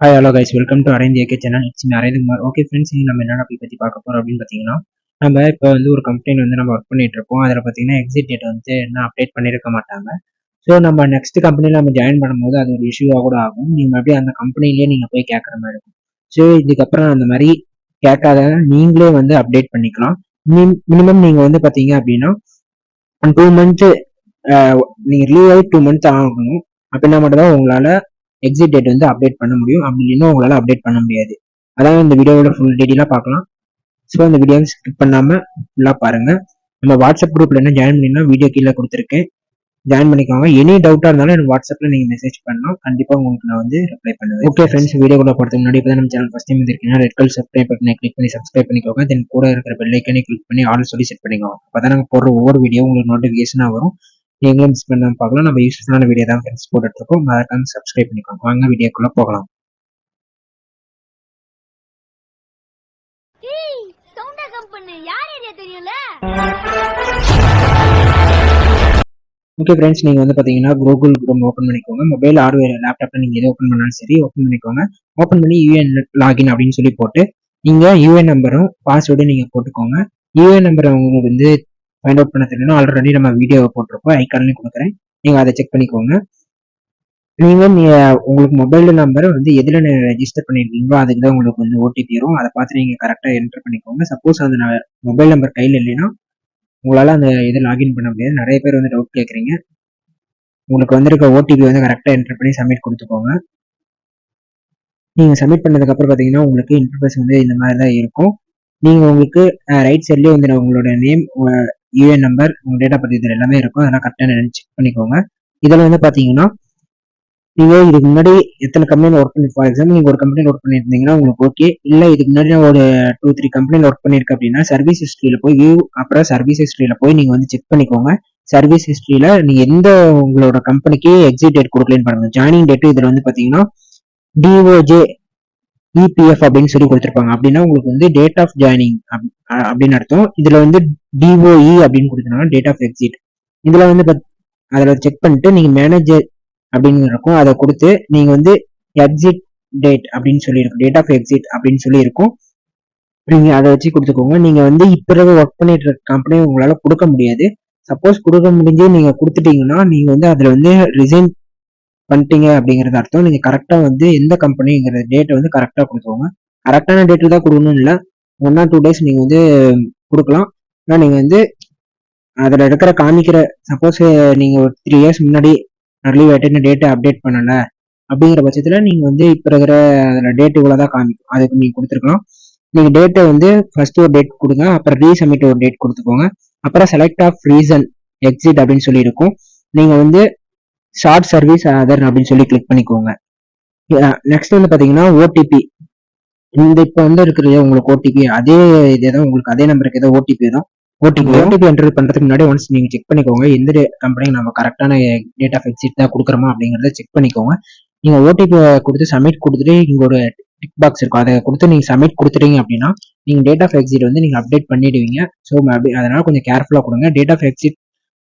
Hi hello guys, welcome to arrange AK channel. It's me arrange Kumar. Okay friends, இங்கே நம்ம என்ன topic பற்றி பார்க்க போகிறோம் அப்படின்னு பார்த்தீங்கன்னா, நம்ம இப்போ ஒரு கம்பெனி நம்ம ஒர்க் பண்ணிட்டு இருக்கோம். அதில் பார்த்தீங்கன்னா எக்ஸிட் டேட் என்ன அப்டேட் பண்ணியிருக்க மாட்டாங்க. ஸோ நம்ம நெக்ஸ்ட் கம்பெனியில் நம்ம ஜாயின் பண்ணும்போது அது ஒரு இஷ்யூவாக கூட ஆகும். நீங்கள் அப்படியே அந்த கம்பெனிலேயே நீங்கள் போய் கேட்குற மாதிரி இருக்கும். ஸோ இதுக்கப்புறம் அந்த மாதிரி கேட்காத நீங்களே அப்டேட் பண்ணிக்கலாம். மினிமம் நீங்கள் பார்த்தீங்க அப்படின்னா 2 மந்த்து நீங்கள் லீவ் ஆகி 2 மந்த் ஆகணும். அப்படின்னா மட்டும் தான் உங்களால் எக்ஸிட் டேட் அப்டேட் பண்ண முடியும். அப்படி இல்லைன்னா உங்களால் அப்டேட் பண்ண முடியாது. அதான் இந்த வீடியோவோட ஃபுல் டீட்டெயிலாக பார்க்கலாம். ஸோ இந்த வீடியோவை ஸ்கிப் பண்ணாமல் ஃபுல்லாக பாருங்கள். நம்ம வாட்ஸ்அப் குரூப்பில் என்ன ஜாயின் பண்ணினா வீடியோ கீழே கொடுத்துருக்கேன், ஜாயின் பண்ணிக்கோங்க. எனி டவுட்டாக இருந்தாலும் எனக்கு வாட்ஸ்அப்பில் நீங்கள் மெசேஜ் பண்ணலாம், கண்டிப்பாக உங்களுக்கு நான் ரிப்ளை பண்ணுவேன். ஓகே ஃப்ரெண்ட்ஸ், வீடியோக்குள்ள போகிறதுக்கு முன்னாடி இப்போ நம்ம சேனல் ஃபஸ்ட் டைம் இருக்கீங்கன்னா ரெட் கலர் சப்ஸ்கிரைப் பட்டனை கிளிக் பண்ணி சப்ஸ்கிரைப் பண்ணிக்கோங்க. தென் கூட இருக்கிற பெல் ஐக்கனை கிளிக் பண்ணி ஆல் சொல்லி செட் பண்ணிக்கோங்க. அப்போ தான் நாங்கள் போடுற ஒவ்வொரு வீடியோ உங்களுக்கு நோட்டிஃபிகேஷனாக வரும். நீங்களும் மிஸ் பண்ணாமல் பார்க்கலாம். நம்ம யூஸ்ஃபுல்லான வீடியோ தான் ஃப்ரெண்ட்ஸ் போட்டுட்டு இருக்கோம். மறக்காம சப்ஸ்கிரைப் பண்ணிக்கோங்க. வாங்க வீடியோக்குள்ள போகலாம். ஓகே ஃப்ரெண்ட்ஸ், நீங்கள் பார்த்தீங்கன்னா கூகுள் குரோம் ஓப்பன் பண்ணிக்கோங்க. மொபைல் ஹார்ட்வேர் லேப்டாப்பில் நீங்கள் எது ஓப்பன் பண்ணாலும் சரி ஓப்பன் பண்ணிக்கோங்க. ஓப்பன் பண்ணி யூஏஎன் லாகின் அப்படின்னு சொல்லி போட்டு நீங்கள் யூஏஎன் நம்பரும் பாஸ்வேர்டும் நீங்கள் போட்டுக்கோங்க. யூஏஎன் நம்பரை உங்களுக்கு ஃபைண்ட் அவுட் பண்ண தெரியணும். ஆல்ரெடி நம்ம வீடியோவை போட்டிருப்போம், ஐக்கான்லேயும் கொடுக்குறேன், நீங்கள் அதை செக் பண்ணிக்கோங்க. நீங்கள் உங்களுக்கு மொபைல் நம்பர் எதில் ரெஜிஸ்டர் பண்ணியிருக்கீங்களோ அதுக்கு தான் உங்களுக்கு ஓடிபி வரும். அதை பார்த்து நீங்கள் கரெக்டாக என்டர் பண்ணிக்கோங்க. சப்போஸ் அந்த மொபைல் நம்பர் கையில் இல்லைன்னா உங்களால் அந்த இதை லாகின் பண்ண முடியாது. நிறைய பேர் டவுட் கேட்குறீங்க. உங்களுக்கு வந்திருக்க ஓடிபி கரெக்டாக என்டர் பண்ணி சப்மிட் கொடுத்துக்கோங்க. நீங்கள் சப்மிட் பண்ணதுக்கப்புறம் பார்த்தீங்கன்னா உங்களுக்கு இன்டர்ஃபேஸ் இந்த மாதிரி தான் இருக்கும். நீங்கள் உங்களுக்கு ரைட் சைட்லேயே உங்களோட நேம், யூஏஎன் நம்பர், உங்கள் டேட் ஆஃப் பர்த் இதில் எல்லாமே இருக்கும். அதெல்லாம் கரெக்டாக செக் பண்ணிக்கோங்க. இதில் பார்த்தீங்கன்னா நீங்கள் இதுக்கு முன்னாடி எத்தனை கம்பெனியில் ஒர்க் பண்ணி, ஃபார் எக்ஸாம்பிள் நீங்கள் ஒரு கம்பெனியில் ஒர்க் பண்ணியிருந்தீங்கன்னா உங்களுக்கு ஓகே. இல்லை இதுக்கு முன்னாடி ஒரு 2-3 கம்பெனியில் ஒர்க் பண்ணியிருக்க அப்படின்னா சர்வீஸ் ஹிஸ்ட்ரியில் போய் வியூ, அப்புறம் சர்வீஸ் ஹிஸ்ட்ரியில் போய் நீங்கள் செக் பண்ணிக்கோங்க. சர்வீஸ் ஹிஸ்ட்ரியில் நீங்கள் எந்த உங்களோட கம்பெனிக்கு எக்ஸிட் டேட் கொடுக்கலன்னு பாருங்க. ஜாயினிங் டேட்டு இதில் பார்த்தீங்கன்னா டிஓஜே இபிஎஃப் அப்படின்னு சொல்லி கொடுத்துருப்பாங்க. அப்படின்னா உங்களுக்கு டேட் ஆஃப் ஜாயினிங் அப்படின்னு அர்த்தம். இதில் டிஓஇ அப்படின்னு கொடுத்தனால டேட் ஆஃப் எக்ஸிட். இதில் அதில் செக் பண்ணிட்டு நீங்கள் மேனேஜர் அப்படின்னு இருக்கும், அதை கொடுத்து நீங்க எக்ஸிட் டேட் அப்படின்னு சொல்லி இருக்கும், டேட் ஆஃப் எக்ஸிட் அப்படின்னு சொல்லி இருக்கும். நீங்க அதை வச்சு கொடுத்துக்கோங்க. நீங்க இப்ப ஒர்க் பண்ணிட்டு இருக்க கம்பெனி உங்களால கொடுக்க முடியாது. சப்போஸ் கொடுக்க முடிஞ்சு நீங்க கொடுத்துட்டீங்கன்னா நீங்க அதுல ரிசைன் பண்ணிட்டீங்க அப்படிங்கறது அர்த்தம். நீங்க கரெக்டா எந்த கம்பெனிங்கிற டேட்டை கரெக்டா கொடுத்துக்கோங்க. கரெக்டான டேட்டு தான் கொடுக்கணும் இல்லை, 1 or 2 days நீங்க கொடுக்கலாம். ஆனா நீங்க அதுல இருக்கிற காமிக்கிற, சப்போஸ் நீங்க ஒரு 3 years முன்னாடி லீவ் ஆயிட்டு டேட்டை அப்டேட் பண்ணல அப்படிங்கிற பட்சத்துல நீங்க இப்ப இருக்கிற அதுல டேட் இவ்வளவுதான் காமிக்கும், அதுக்கு நீங்க கொடுத்துருக்கலாம். நீங்க டேட்டை ஃபர்ஸ்ட் ஒரு டேட் கொடுங்க, அப்புறம் ரீசப்மிட் ஒரு டேட் கொடுத்துக்கோங்க. அப்புறம் செலக்ட் ஆஃப் ரீசன் எக்ஸிட் அப்படின்னு சொல்லி இருக்கும். நீங்க ஷார்ட் சர்வீஸ் அதர் அப்படின்னு சொல்லி கிளிக் பண்ணிக்கோங்க. நெக்ஸ்ட் பாத்தீங்கன்னா ஓடிபி. இப்ப இருக்கிறது உங்களுக்கு ஓடிபி அதே இதேதான், உங்களுக்கு அதே நம்பருக்கு ஏதோ ஓடிபி தான். ஓடிபி என்டர் பண்றதுக்கு முன்னாடி ஒன்ஸ் நீங்க செக் பண்ணிக்கோங்க எந்த கம்பெனி நம்ம கரெக்டான டேட் ஆஃப் எக்ஸிட் தான் கொடுக்குறோமா அப்படிங்கறத செக் பண்ணிக்கோங்க. நீங்க ஓடிபி கொடுத்து சப்மிட் கொடுத்துட்டு இங்க ஒரு டிக் பாக்ஸ் இருக்கும், அதை கொடுத்து நீங்க சப்மிட் கொடுத்துட்டீங்க அப்படின்னா நீங்க டேட் ஆஃப் எக்ஸிட் நீங்க அப்டேட் பண்ணிடுவீங்க. ஸோ அதனால கொஞ்சம் கேர்ஃபுல்லா கொடுங்க. டேட் ஆஃப் எக்ஸிட்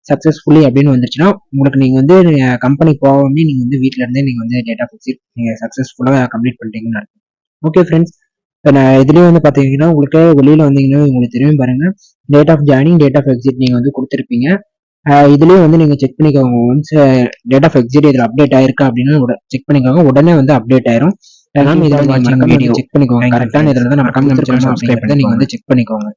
சக்சஸ்ஃபுல்லி அப்படின்னு வந்துச்சுன்னா உங்களுக்கு நீங்க கம்பெனி போகாமே நீங்க வீட்டுல இருந்தே நீங்க டேட் ஆஃப் எக்ஸிட் நீங்க சக்சஸ்ஃபுல்லா கம்ப்ளீட் பண்ணிட்டீங்கன்னு அர்த்தம். ஓகே ஃப்ரெண்ட்ஸ், இதுலயும் பாத்தீங்கன்னா உங்களுக்கு வெளியில வந்தீங்கன்னா உங்களுக்கு தெரியும் பாருங்க, date of joining, date of exit நீங்க கொடுத்துருப்பீங்க. இதுலயும் நீங்க செக் பண்ணிக்கோங்க. ஒன்ஸ் டேட் ஆஃப் எக்ஸிட் இதுல அப்டேட் ஆயிருக்கா அப்படின்னு செக் பண்ணிக்கோங்க. உடனே அப்டேட் ஆயிரும். செக் பண்ணிக்கோங்க. கரெக்டான இதுல தான் நம்ம சப்ஸ்கிரைப் பண்ணி நீங்க செக் பண்ணிக்கோங்க.